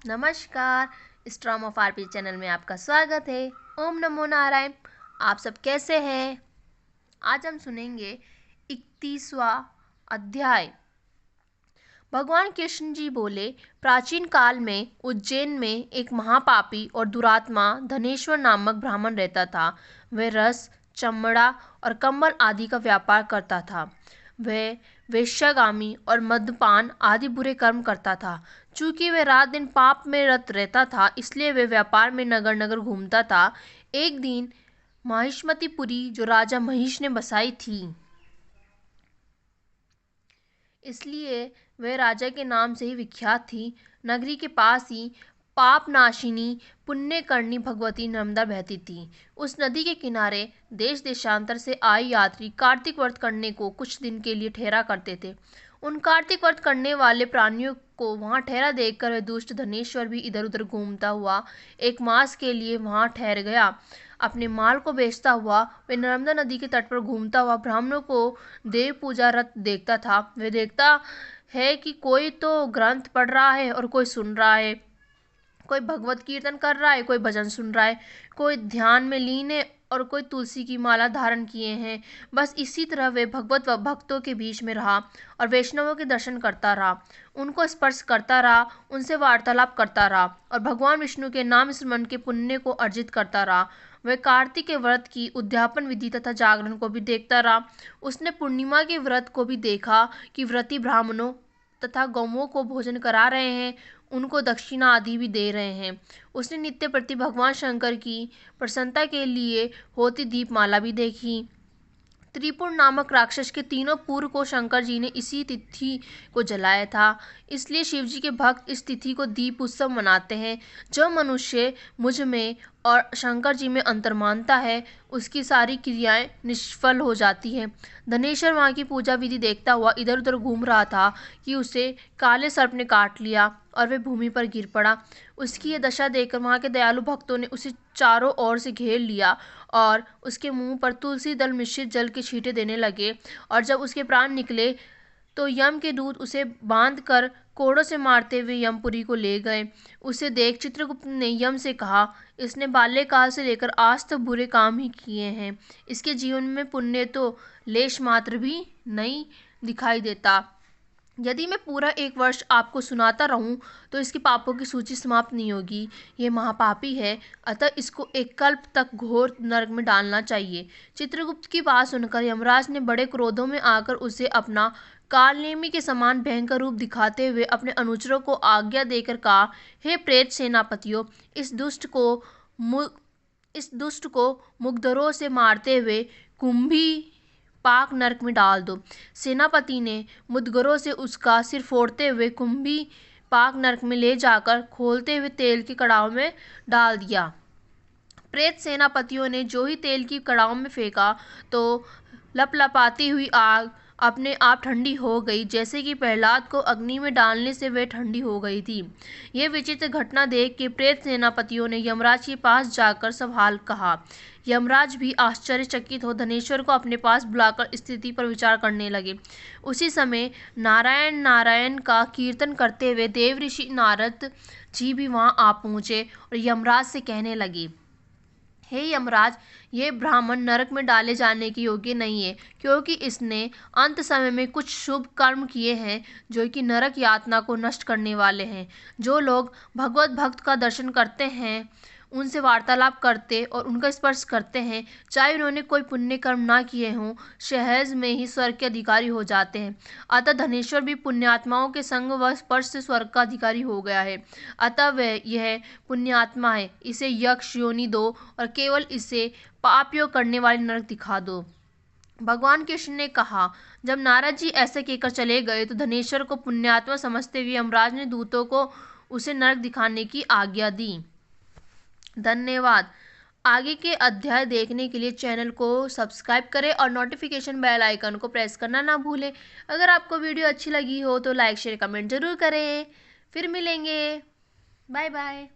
नमस्कार। Storm of RP channel में आपका स्वागत है। ओम नमो नारायण। आप सब कैसे हैं? आज हम सुनेंगे 31वां अध्याय। भगवान कृष्ण जी बोले, प्राचीन काल में उज्जैन में एक महापापी और दुरात्मा धनेश्वर नामक ब्राह्मण रहता था। वह रस, चमड़ा और कंबल आदि का व्यापार करता था। वह वेश्यागामी और मद्यपान आदि बुरे कर्म करता था। चूंकि वह रात दिन पाप में रत रहता था, इसलिए वह व्यापार में नगर नगर घूमता था। एक दिन महिष्मतिपुरी, जो राजा महिष ने बसाई थी, इसलिए वह राजा के नाम से ही विख्यात थी। नगरी के पास ही पाप नाशिनी पुण्यकर्णी भगवती नर्मदा बहती थी। उस नदी के किनारे देश देशांतर से आए यात्री कार्तिक व्रत करने को कुछ दिन के लिए ठहरा करते थे। उन कार्तिक व्रत करने वाले प्राणियों को वहां ठहरा देखकर वह दुष्ट धनेश्वर भी इधर उधर घूमता हुआ एक मास के लिए वहां ठहर गया। अपने माल को बेचता हुआ वह नर्मदा नदी के तट पर घूमता हुआ ब्राह्मणों को देव पूजा रत देखता था। वह देखता है कि कोई तो ग्रंथ पढ़ रहा है और कोई सुन रहा है, कोई भगवत कीर्तन कर रहा है, कोई भजन सुन रहा है, कोई ध्यान में लीन है और कोई तुलसी की माला धारण किए हैं। बस इसी तरह वे भगवत भक्तों के बीच में रहा और वैष्णवों के दर्शन करता रहा, उनको स्पर्श करता रहा, उनसे वार्तालाप करता रहा और भगवान विष्णु के नाम स्मरण के पुण्य को अर्जित करता रहा। वह कार्तिक के व्रत की उद्यापन विधि तथा जागरण को भी देखता रहा। उसने पूर्णिमा के व्रत को भी देखा कि व्रती ब्राह्मणों तथा गौओं को भोजन करा रहे हैं, उनको दक्षिणा आदि भी दे रहे हैं। उसने नित्य प्रति भगवान शंकर की प्रसन्नता के लिए होती दीपमाला भी देखी। त्रिपुर नामक राक्षस के तीनों पूर्व को शंकर जी ने इसी तिथि को जलाया था, इसलिए शिव जी के भक्त इस तिथि को दीप उत्सव मनाते हैं। जो मनुष्य मुझ में और शंकर जी में अंतर मानता है, उसकी सारी क्रियाएं निष्फल हो जाती हैं। धनेश्वर वहाँ की पूजा विधि देखता हुआ इधर उधर घूम रहा था कि उसे काले सर्प ने काट लिया और वह भूमि पर गिर पड़ा। उसकी यह दशा देखकर वहाँ के दयालु भक्तों ने उसे चारों ओर से घेर लिया और उसके मुंह पर तुलसी दल मिश्रित जल के छींटे देने लगे। और जब उसके प्राण निकले तो यम के दूत उसे बांध कर कोड़ों से मारते हुए यमपुरी को ले गए। उसे देख चित्रगुप्त ने यम से कहा, इसने बाल्यकाल से लेकर आज तक बुरे काम ही किए हैं। इसके जीवन में पुण्य तो लेश मात्र भी नहीं दिखाई देता। यदि मैं पूरा 1 वर्ष आपको सुनाता रहूं तो इसके पापों की सूची समाप्त नहीं होगी। ये महापापी है, अतः इसको एक कल्प तक घोर नरक में डालना चाहिए। चित्रगुप्त की बात सुनकर यमराज ने बड़े क्रोधों में आकर उसे अपना कालनेमी के समान भयंकर रूप दिखाते हुए अपने अनुचरों को आज्ञा देकर कहा, हे प्रेत सेनापतियों, इस दुष्ट को मुग्धरों से मारते हुए कुंभी पाक नरक में डाल दो। सेनापति ने मुद्गरों से उसका सिर फोड़ते हुए कुंभी पाक नरक में ले जाकर खोलते हुए तेल के कड़ाव में डाल दिया। प्रेत सेनापतियों ने जो ही तेल की कड़ाव में फेंका तो लपलपाती हुई आग अपने आप ठंडी हो गई, जैसे कि प्रहलाद को अग्नि में डालने से वह ठंडी हो गई थी। यह विचित्र घटना देख के प्रेत सेनापतियों ने यमराज के पास जाकर सब हाल कहा। यमराज भी आश्चर्यचकित हो धनेश्वर को अपने पास बुलाकर स्थिति पर विचार करने लगे। उसी समय नारायण नारायण का कीर्तन करते हुए देव ऋषि नारद जी भी वहां आ पहुंचे और यमराज से कहने लगे, हे यमराज, ये ब्राह्मण नरक में डाले जाने के योग्य नहीं है, क्योंकि इसने अंत समय में कुछ शुभ कर्म किए हैं जो कि नरक यातना को नष्ट करने वाले हैं। जो लोग भगवत भक्त का दर्शन करते हैं, उनसे वार्तालाप करते और उनका स्पर्श करते हैं, चाहे उन्होंने कोई पुण्य कर्म ना किए हों, सहज में ही स्वर्ग के अधिकारी हो जाते हैं। अतः धनेश्वर भी पुण्यात्माओं के संग व स्पर्श से स्वर्ग का अधिकारी हो गया है। अतः वह यह पुण्यात्मा है, इसे यक्ष योनि दो और केवल इसे पापयोग करने वाले नरक दिखा दो। भगवान कृष्ण ने कहा। जब नारद जी ऐसे कहकर चले गए तो धनेश्वर को पुण्यात्मा समझते हुए यमराज ने दूतों को उसे नरक दिखाने की आज्ञा दी। धन्यवाद। आगे के अध्याय देखने के लिए चैनल को सब्सक्राइब करें और नोटिफिकेशन बेल आइकन को प्रेस करना ना भूलें। अगर आपको वीडियो अच्छी लगी हो तो लाइक शेयर कमेंट जरूर करें। फिर मिलेंगे। Bye bye.